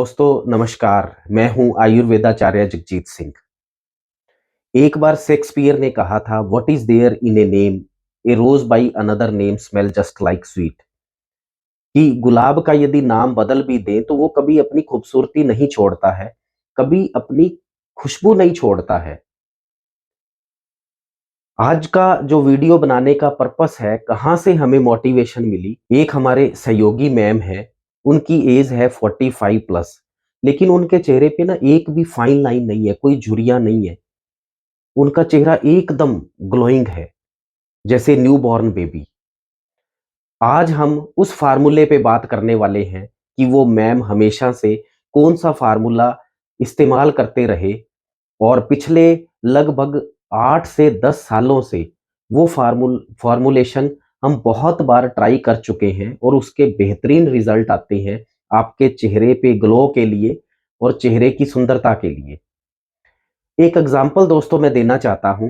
दोस्तों नमस्कार। मैं हूं आयुर्वेदाचार्य जगजीत सिंह। एक बार शेक्सपियर ने कहा था, what is there in a name, a rose by another name smell just like sweet. कि गुलाब का यदि नाम बदल भी दें तो वो कभी अपनी खूबसूरती नहीं छोड़ता है, कभी अपनी खुशबू नहीं छोड़ता है। आज का जो वीडियो बनाने का पर्पस है, कहाँ से हमें मोटिवेशन मिली। एक हमारे सहयोगी मैम है, उनकी एज है 45 प्लस, लेकिन उनके चेहरे पे ना एक भी फाइन लाइन नहीं है, कोई झुर्रियां नहीं है। उनका चेहरा एकदम ग्लोइंग है, जैसे न्यू बॉर्न बेबी। आज हम उस फार्मूले पे बात करने वाले हैं कि वो मैम हमेशा से कौन सा फार्मूला इस्तेमाल करते रहे और पिछले लगभग 8 से 10 सालों से वो फार्मूलेशन हम बहुत बार ट्राई कर चुके हैं और उसके बेहतरीन रिजल्ट आते हैं आपके चेहरे पे ग्लो के लिए और चेहरे की सुंदरता के लिए। एक एग्जांपल दोस्तों मैं देना चाहता हूं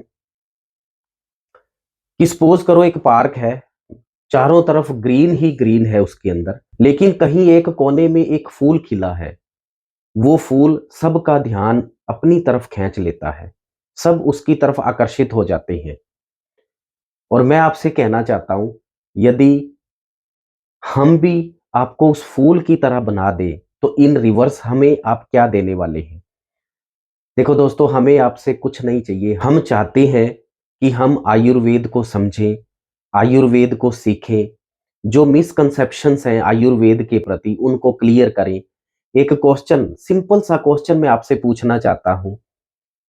कि सपोज करो एक पार्क है, चारों तरफ ग्रीन ही ग्रीन है उसके अंदर, लेकिन कहीं एक कोने में एक फूल खिला है। वो फूल सबका ध्यान अपनी तरफ खींच लेता है, सब उसकी तरफ आकर्षित हो जाते हैं। और मैं आपसे कहना चाहता हूं, यदि हम भी आपको उस फूल की तरह बना दे तो इन रिवर्स हमें आप क्या देने वाले हैं। देखो दोस्तों, हमें आपसे कुछ नहीं चाहिए। हम चाहते हैं कि हम आयुर्वेद को समझें, आयुर्वेद को सीखें, जो मिसकंसेप्शंस हैं आयुर्वेद के प्रति उनको क्लियर करें। एक क्वेश्चन, सिंपल सा क्वेश्चन मैं आपसे पूछना चाहता हूं,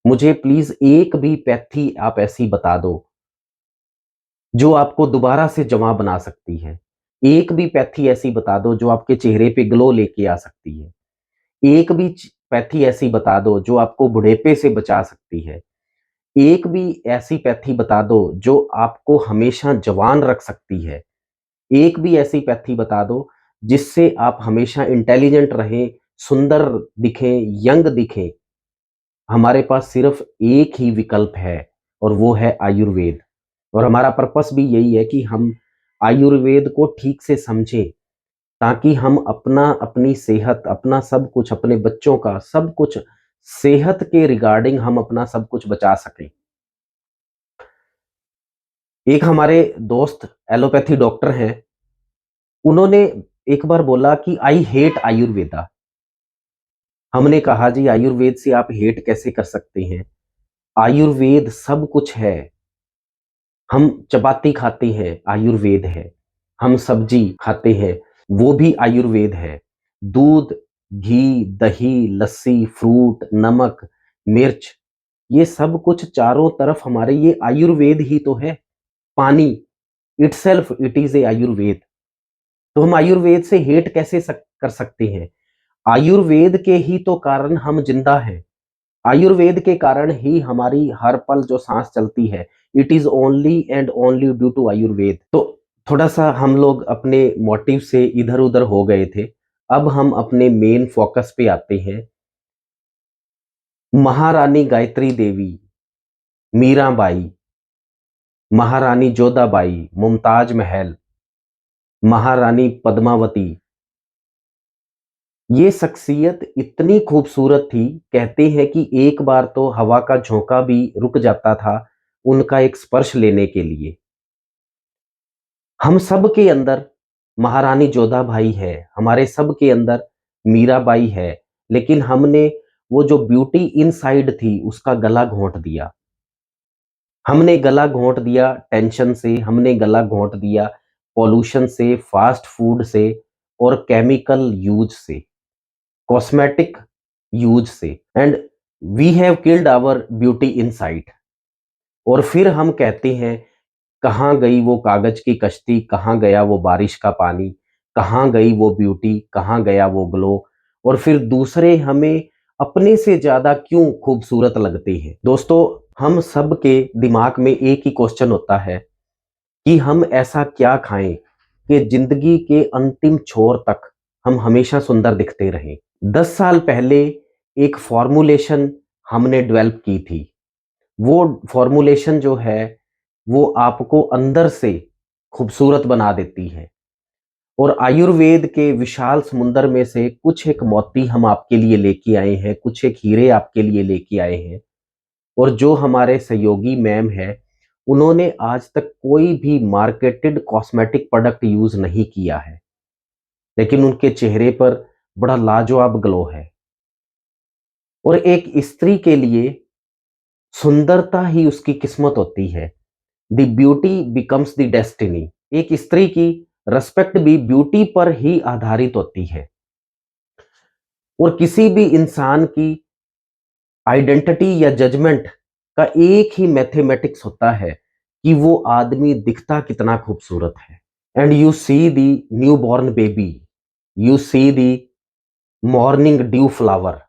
मुझे प्लीज एक भी पैथी आप ऐसी बता दो जो आपको दोबारा से जवां बना सकती है। एक भी पैथी ऐसी बता दो जो आपके चेहरे पे ग्लो लेके आ सकती है। एक भी पैथी ऐसी बता दो जो आपको बुढ़ेपे से बचा सकती है। एक भी ऐसी पैथी बता दो जो आपको हमेशा जवान रख सकती है। एक भी ऐसी पैथी बता दो जिससे आप हमेशा इंटेलिजेंट रहें, सुंदर दिखें, यंग दिखें। हमारे पास सिर्फ एक ही विकल्प है और वो है आयुर्वेद। और हमारा पर्पस भी यही है कि हम आयुर्वेद को ठीक से समझें, ताकि हम अपना, अपनी सेहत, अपना सब कुछ, अपने बच्चों का सब कुछ, सेहत के रिगार्डिंग हम अपना सब कुछ बचा सकें। एक हमारे दोस्त एलोपैथी डॉक्टर हैं, उन्होंने एक बार बोला कि आई हेट आयुर्वेदा। हमने कहा जी आयुर्वेद से आप हेट कैसे कर सकते हैं, आयुर्वेद सब कुछ है। हम चपाती खाते हैं, आयुर्वेद है। हम सब्जी खाते हैं, वो भी आयुर्वेद है। दूध, घी, दही, लस्सी, फ्रूट, नमक, मिर्च, ये सब कुछ चारों तरफ हमारे ये आयुर्वेद ही तो है। पानी itself it is a Ayurveda. तो हम आयुर्वेद से हेट कैसे कर सकते हैं। आयुर्वेद के ही तो कारण हम जिंदा हैं। आयुर्वेद के कारण ही हमारी हर पल जो सांस चलती है, it is only and only due to Ayurveda. तो थोड़ा सा हम लोग अपने मोटिव से इधर उधर हो गए थे। अब हम अपने मेन फोकस पे आते हैं। महारानी गायत्री देवी, मीराबाई, महारानी जोधाबाई, मुमताज महल, महारानी पद्मावती, ये शख्सियत इतनी खूबसूरत थी, कहते हैं कि एक बार तो हवा का झोंका भी रुक जाता था उनका एक स्पर्श लेने के लिए। हम सब के अंदर महारानी जोधाबाई है, हमारे सब के अंदर मीराबाई है, लेकिन हमने वो जो ब्यूटी इनसाइड थी उसका गला घोंट दिया। हमने गला घोंट दिया टेंशन से, हमने गला घोंट दिया पॉल्यूशन से, फास्ट फूड से और केमिकल यूज से, कॉस्मेटिक यूज से, and we have killed our beauty inside. और फिर हम कहते हैं, कहाँ गई वो कागज की कश्ती, कहाँ गया वो बारिश का पानी, कहाँ गई वो ब्यूटी, कहाँ गया वो ग्लो। और फिर दूसरे हमें अपने से ज्यादा क्यों खूबसूरत लगते हैं। दोस्तों, हम सब के दिमाग में एक ही क्वेश्चन होता है कि हम ऐसा क्या खाएं कि जिंदगी के अंतिम छोर तक हम हमेशा सुंदर दिखते रहें। 10 साल पहले एक फॉर्मूलेशन हमने डेवलप की थी। वो फॉर्मूलेशन जो है वो आपको अंदर से खूबसूरत बना देती है। और आयुर्वेद के विशाल समुंदर में से कुछ एक मोती हम आपके लिए लेके आए हैं, कुछ एक हीरे आपके लिए लेके आए हैं। और जो हमारे सहयोगी मैम है, उन्होंने आज तक कोई भी मार्केटेड कॉस्मेटिक प्रोडक्ट यूज नहीं किया है, लेकिन उनके चेहरे पर बड़ा लाजवाब ग्लो है। और एक स्त्री के लिए सुंदरता ही उसकी किस्मत होती है। The beauty becomes the destiny. एक स्त्री की रिस्पेक्ट भी ब्यूटी पर ही आधारित होती है। और किसी भी इंसान की आइडेंटिटी या जजमेंट का एक ही मैथमेटिक्स होता है कि वो आदमी दिखता कितना खूबसूरत है। And you see the new born baby, you see the morning due flower.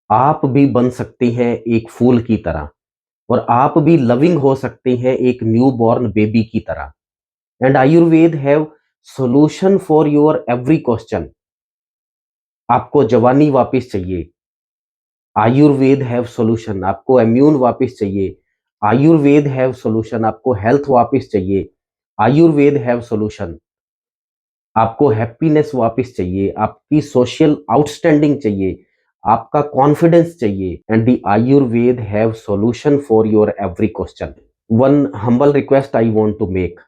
आप भी बन सकती हैं एक फूल की तरह, और आप भी लविंग हो सकती हैं एक न्यू बॉर्न बेबी की तरह। And Ayurveda have solution for your every question. आपको जवानी वापस चाहिए, आयुर्वेद हैव सॉल्यूशन। आपको इम्यून वापस चाहिए, आयुर्वेद हैव सॉल्यूशन। आपको हेल्थ वापस चाहिए, आयुर्वेद हैव सॉल्यूशन। आपको हैप्पीनेस वापस चाहिए, आपकी सोशल आउटस्टैंडिंग चाहिए, आपका कॉन्फिडेंस चाहिए, and the Ayurveda have solution for your every question. One humble request I want to make,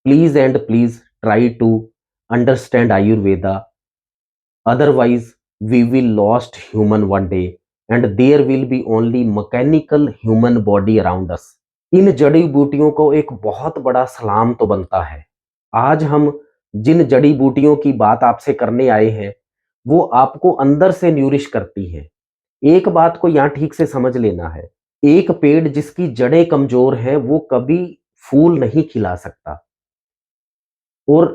please and please try to understand ayurveda, otherwise we will lost human one day and there will be only mechanical human body around us। इन जड़ी बूटियों को एक बहुत बड़ा सलाम तो बनता है। आज हम जिन जड़ी बूटियों की बात आपसे करने आए हैं, वो आपको अंदर से न्यूरिश करती हैं। एक बात को यहां ठीक से समझ लेना है, एक पेड़ जिसकी जड़ें कमजोर हैं वो कभी फूल नहीं खिला सकता। और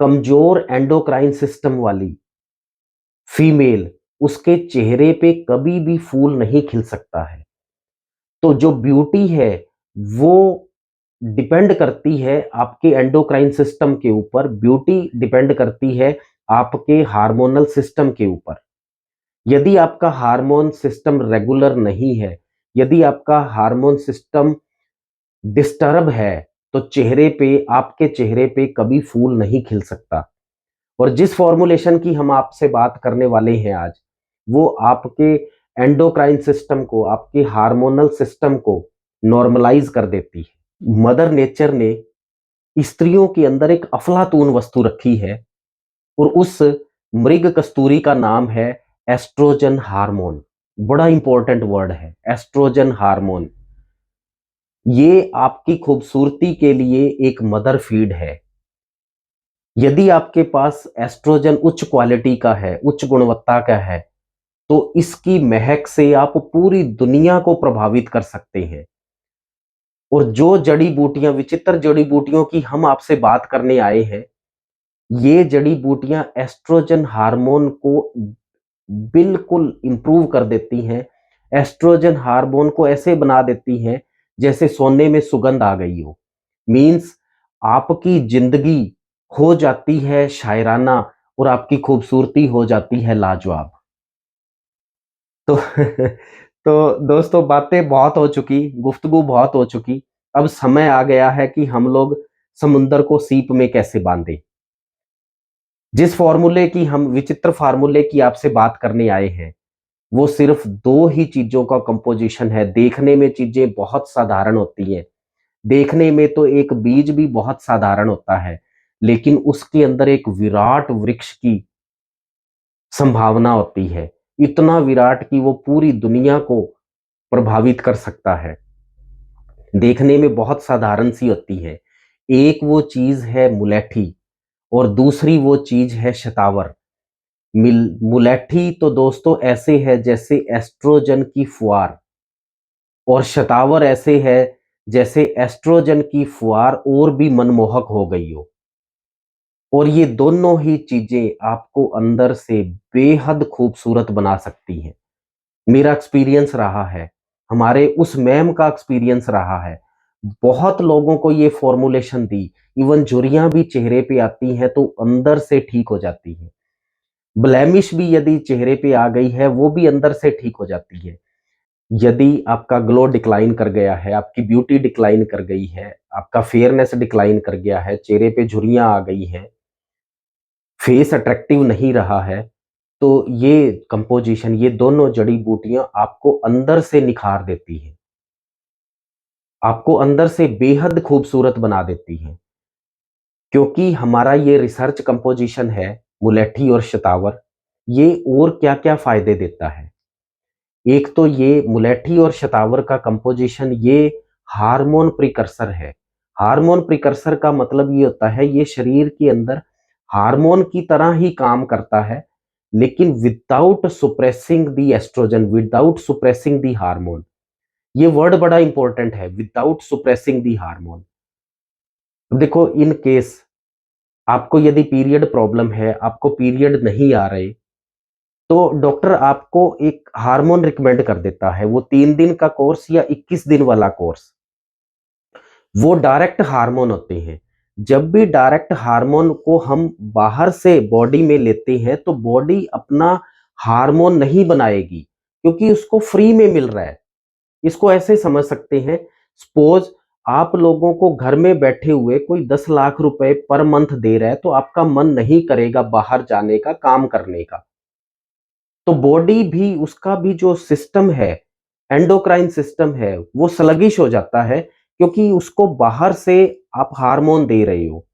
कमजोर एंडोक्राइन सिस्टम वाली फीमेल, उसके चेहरे पे कभी भी फूल नहीं खिल सकता है। तो जो ब्यूटी है वो डिपेंड करती है आपके एंडोक्राइन सिस्टम के ऊपर, ब्यूटी डिपेंड करती है आपके हार्मोनल सिस्टम के ऊपर। यदि आपका हार्मोन सिस्टम रेगुलर नहीं है, यदि आपका हार्मोन सिस्टम डिस्टर्ब है, तो चेहरे पे, आपके चेहरे पे कभी फूल नहीं खिल सकता। और जिस फॉर्मुलेशन की हम आपसे बात करने वाले हैं आज, वो आपके एंडोक्राइन सिस्टम को, आपके हार्मोनल सिस्टम को नॉर्मलाइज कर देती है। मदर नेचर ने स्त्रियों के अंदर एक अफलातून वस्तु रखी है, और उस मृग कस्तूरी का नाम है एस्ट्रोजन हार्मोन। बड़ा इंपॉर्टेंट वर्ड है एस्ट्रोजन हार्मोन। ये आपकी खूबसूरती के लिए एक मदर फीड है। यदि आपके पास एस्ट्रोजन उच्च क्वालिटी का है, उच्च गुणवत्ता का है, तो इसकी महक से आप पूरी दुनिया को प्रभावित कर सकते हैं। और जो जड़ी बूटियां, विचित्र जड़ी बूटियों की हम आपसे बात करने आए हैं, ये जड़ी बूटियां एस्ट्रोजन हार्मोन को बिल्कुल इंप्रूव कर देती हैं। एस्ट्रोजन हार्मोन को ऐसे बना देती हैं जैसे सोने में सुगंध आ गई हो। मीन्स आपकी जिंदगी हो जाती है शायराना, और आपकी खूबसूरती हो जाती है लाजवाब। तो तो दोस्तों, बातें बहुत हो चुकी, गुफ्तगू बहुत हो चुकी। अब समय आ गया है कि हम लोग समुंदर को सीप में कैसे बांधे। जिस फॉर्मूले की, हम विचित्र फार्मूले की आपसे बात करने आए हैं, वो सिर्फ दो ही चीजों का कंपोजिशन है। देखने में चीजें बहुत साधारण होती हैं, देखने में तो एक बीज भी बहुत साधारण होता है, लेकिन उसके अंदर एक विराट वृक्ष की संभावना होती है। इतना विराट कि वो पूरी दुनिया को प्रभावित कर सकता है। देखने में बहुत साधारण सी होती है। एक वो चीज है मुलेठी, और दूसरी वो चीज है शतावर। मुलेठी तो दोस्तों ऐसे है जैसे एस्ट्रोजन की फुआर, और शतावर ऐसे है जैसे एस्ट्रोजन की फुआर और भी मनमोहक हो गई हो। और ये दोनों ही चीजें आपको अंदर से बेहद खूबसूरत बना सकती हैं। मेरा एक्सपीरियंस रहा है, हमारे उस मैम का एक्सपीरियंस रहा है। बहुत लोगों को ये फॉर्मुलेशन दी, इवन झुर्रियां भी चेहरे पे आती हैं तो अंदर से ठीक हो जाती है। ब्लेमिश भी यदि चेहरे पे आ गई है, वो भी अंदर से ठीक हो जाती है। यदि आपका ग्लो डिक्लाइन कर गया है, आपकी ब्यूटी डिक्लाइन कर गई है, आपका फेयरनेस डिक्लाइन कर गया है, चेहरे पे झुर्रियां आ गई हैं, फेस अट्रैक्टिव नहीं रहा है, तो ये कंपोज़िशन, ये दोनों जड़ी-बूटियाँ आपको अंदर से निखार देती हैं। आपको अंदर से बेहद खूबसूरत बना देती हैं। क्योंकि हमारा ये रिसर्च कंपोज़िशन है, मुलेठी और शतावर, ये और क्या-क्या फ़ायदे देता है। एक तो ये मुलेठी और शतावर का कंपोज़िशन ये हार्मोन प्रिकर्सर है। हार्मोन प्रिकर्सर का मतलब ये होता है, ये शरीर के अंदर हार्मोन की तरह ही काम करता है, लेकिन without suppressing the estrogen, without suppressing the hormone. ये वर्ड बड़ा इंपॉर्टेंट है, विदाउट सुप्रेसिंग द हार्मोन। देखो, इन केस आपको यदि पीरियड प्रॉब्लम है, आपको पीरियड नहीं आ रहे, तो डॉक्टर आपको एक हार्मोन रिकमेंड कर देता है, वो 3 दिन का कोर्स या 21 दिन वाला कोर्स। वो डायरेक्ट हार्मोन होते हैं। जब भी डायरेक्ट हार्मोन को हम बाहर से बॉडी में लेते हैं, तो बॉडी अपना हार्मोन नहीं बनाएगी, क्योंकि उसको फ्री में मिल रहा है। इसको ऐसे समझ सकते हैं, सपोज़ आप लोगों को घर में बैठे हुए कोई 10 लाख रुपए पर मंथ दे रहा है, तो आपका मन नहीं करेगा बाहर जाने का, काम करने का। तो बॉडी भी, उसका भी जो सिस्टम है, एंडोक्राइन सिस्टम है, वो स्लगिश हो जाता है, क्योंकि उसको बाहर से आप हार्मोन दे रहे हो।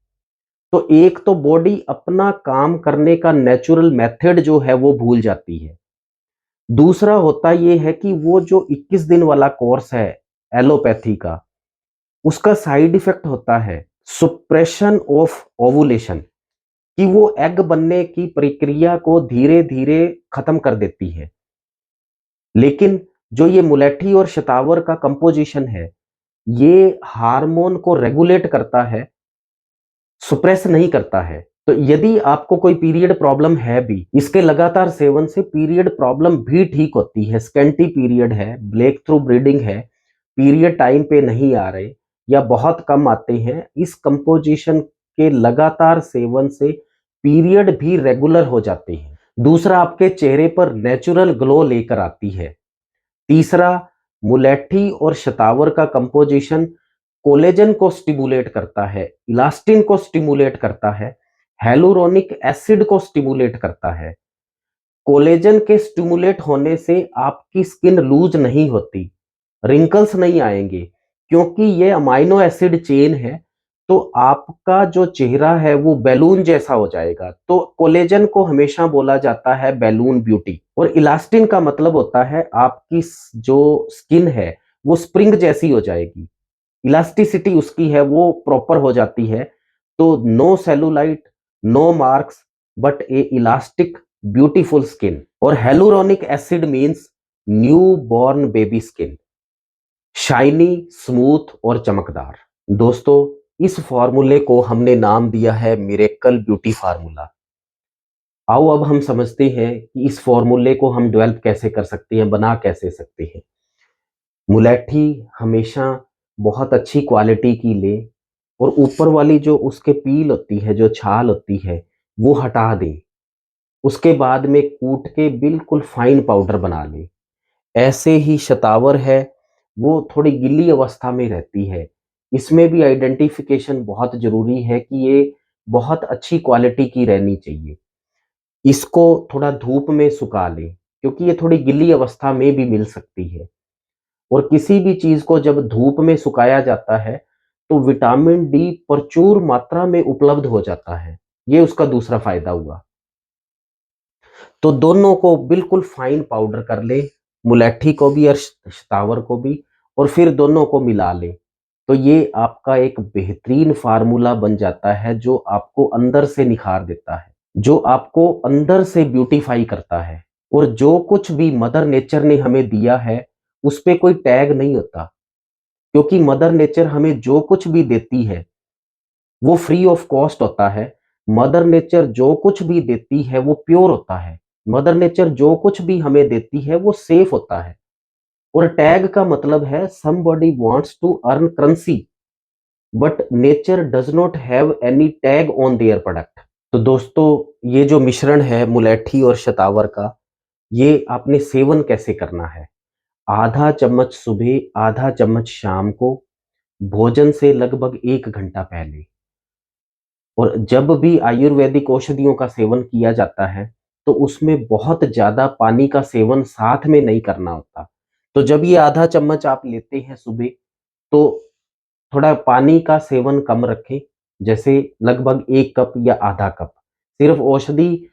तो एक तो बॉडी अपना काम करने का नेचुरल मेथड जो है वो भूल जाती है। दूसरा होता ये है कि वो जो 21 दिन वाला कोर्स है एलोपैथी का, उसका साइड इफेक्ट होता है सुप्रेशन ऑफ ओवुलेशन, कि वो एग बनने की प्रक्रिया को धीरे-धीरे खत्म कर देती है। लेकिन जो ये मुलेठी और शतावर का कंपोजिशन है, ये हार्मोन को रेगुलेट करता है, सुप्रेस नहीं करता है। तो यदि आपको कोई पीरियड प्रॉब्लम है भी, इसके लगातार सेवन से पीरियड प्रॉब्लम भी ठीक होती है। स्कैंटी पीरियड है, ब्रेक थ्रू ब्लीडिंग है, पीरियड टाइम पे नहीं आ रहे या बहुत कम आते हैं, इस कंपोजिशन के लगातार सेवन से पीरियड भी रेगुलर हो जाते हैं। दूसरा, आपके चेहरे पर नेचुरल ग्लो लेकर आती है। तीसरा, मुलेठी और शतावर का कंपोजिशन कोलेजन को स्टिमुलेट करता है, इलास्टिन को स्टिमुलेट करता है, हेलुरोनिक एसिड को स्टिमुलेट करता है। कोलेजन के स्टिमुलेट होने से आपकी स्किन लूज नहीं होती, रिंकल्स नहीं आएंगे, क्योंकि ये अमाइनो एसिड चेन है, तो आपका जो चेहरा है वो बैलून जैसा हो जाएगा। तो कोलेजन को हमेशा बोला जाता है बैलून ब्यूटी, और इलास्टिन का मतलब होता है आपकी जो स्किन है वो स्प्रिंग जैसी हो जाएगी, इलास्टिसिटी उसकी है वो प्रॉपर हो जाती है। तो no cellulite, no marks, but a elastic beautiful skin. और hyaluronic acid means new born baby skin, shiny, smooth और चमकदार। दोस्तों, इस फॉर्मूले को हमने नाम दिया है मिरेकल ब्यूटी फार्मूला। आओ अब हम समझते हैं कि इस फॉर्मूले को हम डेवलप कैसे कर सकते हैं, बना कैसे सकते हैं। मुलेठी हमेशा बहुत अच्छी क्वालिटी की लें, और ऊपर वाली जो उसके पील होती है, जो छाल होती है, वो हटा दें। उसके बाद में कूट के बिल्कुल फाइन पाउडर बना लें। ऐसे ही शतावर है, वो थोड़ी गीली अवस्था में रहती है। इसमें भी आइडेंटिफिकेशन बहुत ज़रूरी है कि ये बहुत अच्छी क्वालिटी की रहनी चाहिए। इसको थोड़ा धूप में सुखा लें, क्योंकि ये थोड़ी गीली अवस्था में भी मिल सकती है। और किसी भी चीज़ को जब धूप में सुखाया जाता है, तो विटामिन डी प्रचुर मात्रा में उपलब्ध हो जाता है। ये उसका दूसरा फ़ायदा हुआ। तो दोनों को बिल्कुल फाइन पाउडर कर लें, मुलेठी को भी और शतावर को भी, और फिर दोनों को मिला लें। तो ये आपका एक बेहतरीन फ़ॉर्मूला बन जाता है, जो आपको अंदर से निखार देता है, जो आपको अंदर से ब्यूटीफाई करता है। और जो कुछ भी मदर नेचर ने हमें दिया है, उस पे कोई टैग नहीं होता, क्योंकि मदर नेचर हमें जो कुछ भी देती है, वो फ्री ऑफ कॉस्ट होता है। मदर नेचर जो कुछ भी देती है वो प्योर होता है। मदर नेचर जो कुछ भी हमें देती है वो सेफ होता है। और टैग का मतलब है somebody wants to earn currency, but nature does not have any tag on their product. तो दोस्तों, ये जो मिश्रण है मुलेठी और शतावर का, ये आपने सेवन कैसे करना है। आधा चम्मच सुबह, आधा चम्मच शाम को, भोजन से लगभग 1 घंटा पहले। और जब भी आयुर्वेदिक औषधियों का सेवन किया जाता है, तो उसमें बहुत ज़्यादा पानी का सेवन साथ में नहीं करना होता। तो जब ये आधा चम्मच आप लेते हैं सुबह, तो थोड़ा पानी का सेवन कम रखें, जैसे लगभग 1 कप या आधा कप। सिर्फ़ औषधि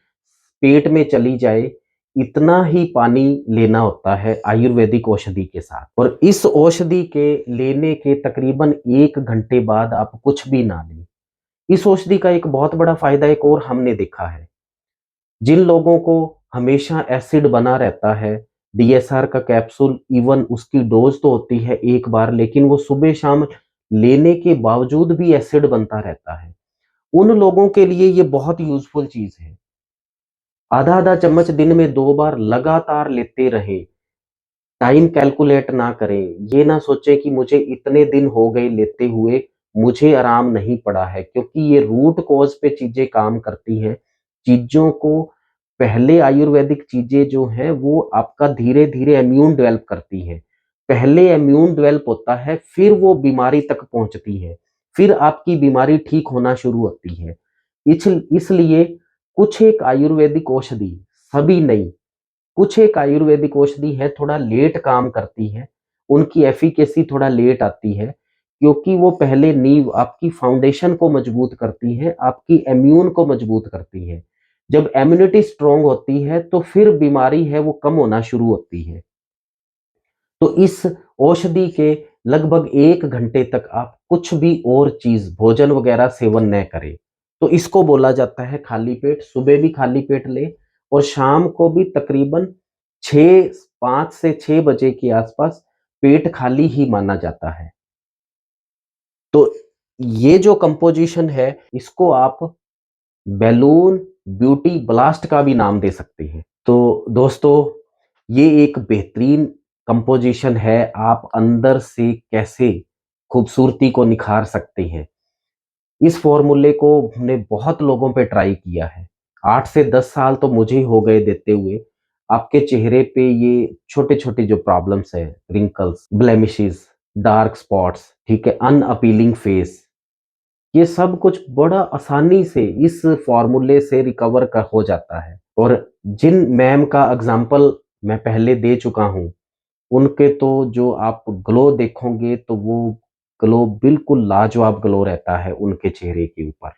पेट में चली जाए, इतना ही पानी लेना होता है आयुर्वेदिक औषधि के साथ। और इस औषधि के लेने के तकरीबन 1 घंटे बाद आप कुछ भी ना लें। इस औषधि का एक बहुत बड़ा फ़ायदा एक और हमने देखा है। जिन लोगों को हमेशा एसिड बना रहता है, डीएसआर का कैप्सूल इवन उसकी डोज़ तो होती है 1 बार, लेकिन वो सुबह-शाम लेने के बावजूद भी एसिड बनता रहता है। उन लोगों के लिए ये बहुत यूज़फुल चीज़ है। आधा-आधा चम्मच दिन में 2 बार लगातार लेते रहें। टाइम कैलकुलेट ना करें, ये ना सोचें कि मुझे इतने दिन हो गए लेते हुए, मुझे आराम नहीं पड़ा है, क्योंकि ये रूट कॉज़ पे चीज़ें काम करती हैं। चीज़ों को पहले आयुर्वेदिक चीज़ें जो हैं, वो आपका धीरे-धीरे इम्यून डेवलप करती हैं। पहले इम्यून डेवलप होता है, फिर वो बीमारी तक पहुँचती है, फिर आपकी बीमारी ठीक होना शुरू होती है। इसलिए कुछ एक आयुर्वेदिक औषधि, सभी नहीं, कुछ एक आयुर्वेदिक औषधि है थोड़ा लेट काम करती है, उनकी एफ़िकेसी थोड़ा लेट आती है, क्योंकि वो पहले नींव आपकी फाउंडेशन को मजबूत करती हैं, आपकी इम्यून को मजबूत करती हैं। जब इम्यूनिटी स्ट्रॉन्ग होती है, तो फिर बीमारी है वो कम होना शुरू होती है। तो इस औषधि के लगभग 1 घंटे तक आप कुछ भी और चीज़, भोजन वगैरह सेवन न करें। तो इसको बोला जाता है खाली पेट, सुबह भी खाली पेट लें और शाम को भी तकरीबन 6 5 से 6 बजे के आसपास पेट खाली ही माना जाता है। तो ये जो कंपोज़िशन है, इसको आप बैलून ब्यूटी ब्लास्ट का भी नाम दे सकते हैं। तो दोस्तों, ये एक बेहतरीन कंपोज़िशन है, आप अंदर से कैसे खूबसूरती को निखार सकते हैं। इस फ़ॉर्मूले को हमने बहुत लोगों पे ट्राई किया है। 8 से 10 साल तो मुझे ही हो गए देते हुए। आपके चेहरे पे ये छोटे-छोटे जो प्रॉब्लम्स हैं, रिंकल्स, ब्लेमिशेस, डार्क स्पॉट्स, ठीक है, अनअपीलिंग फेस, ये सब कुछ बड़ा आसानी से इस फ़ॉर्मूले से रिकवर का हो जाता है। और जिन मैम का एग्ज़ाम्पल मैं पहले दे चुका हूँ, उनके तो जो आप ग्लो देखोगे तो वो ग्लो बिल्कुल लाजवाब ग्लो रहता है उनके चेहरे के ऊपर।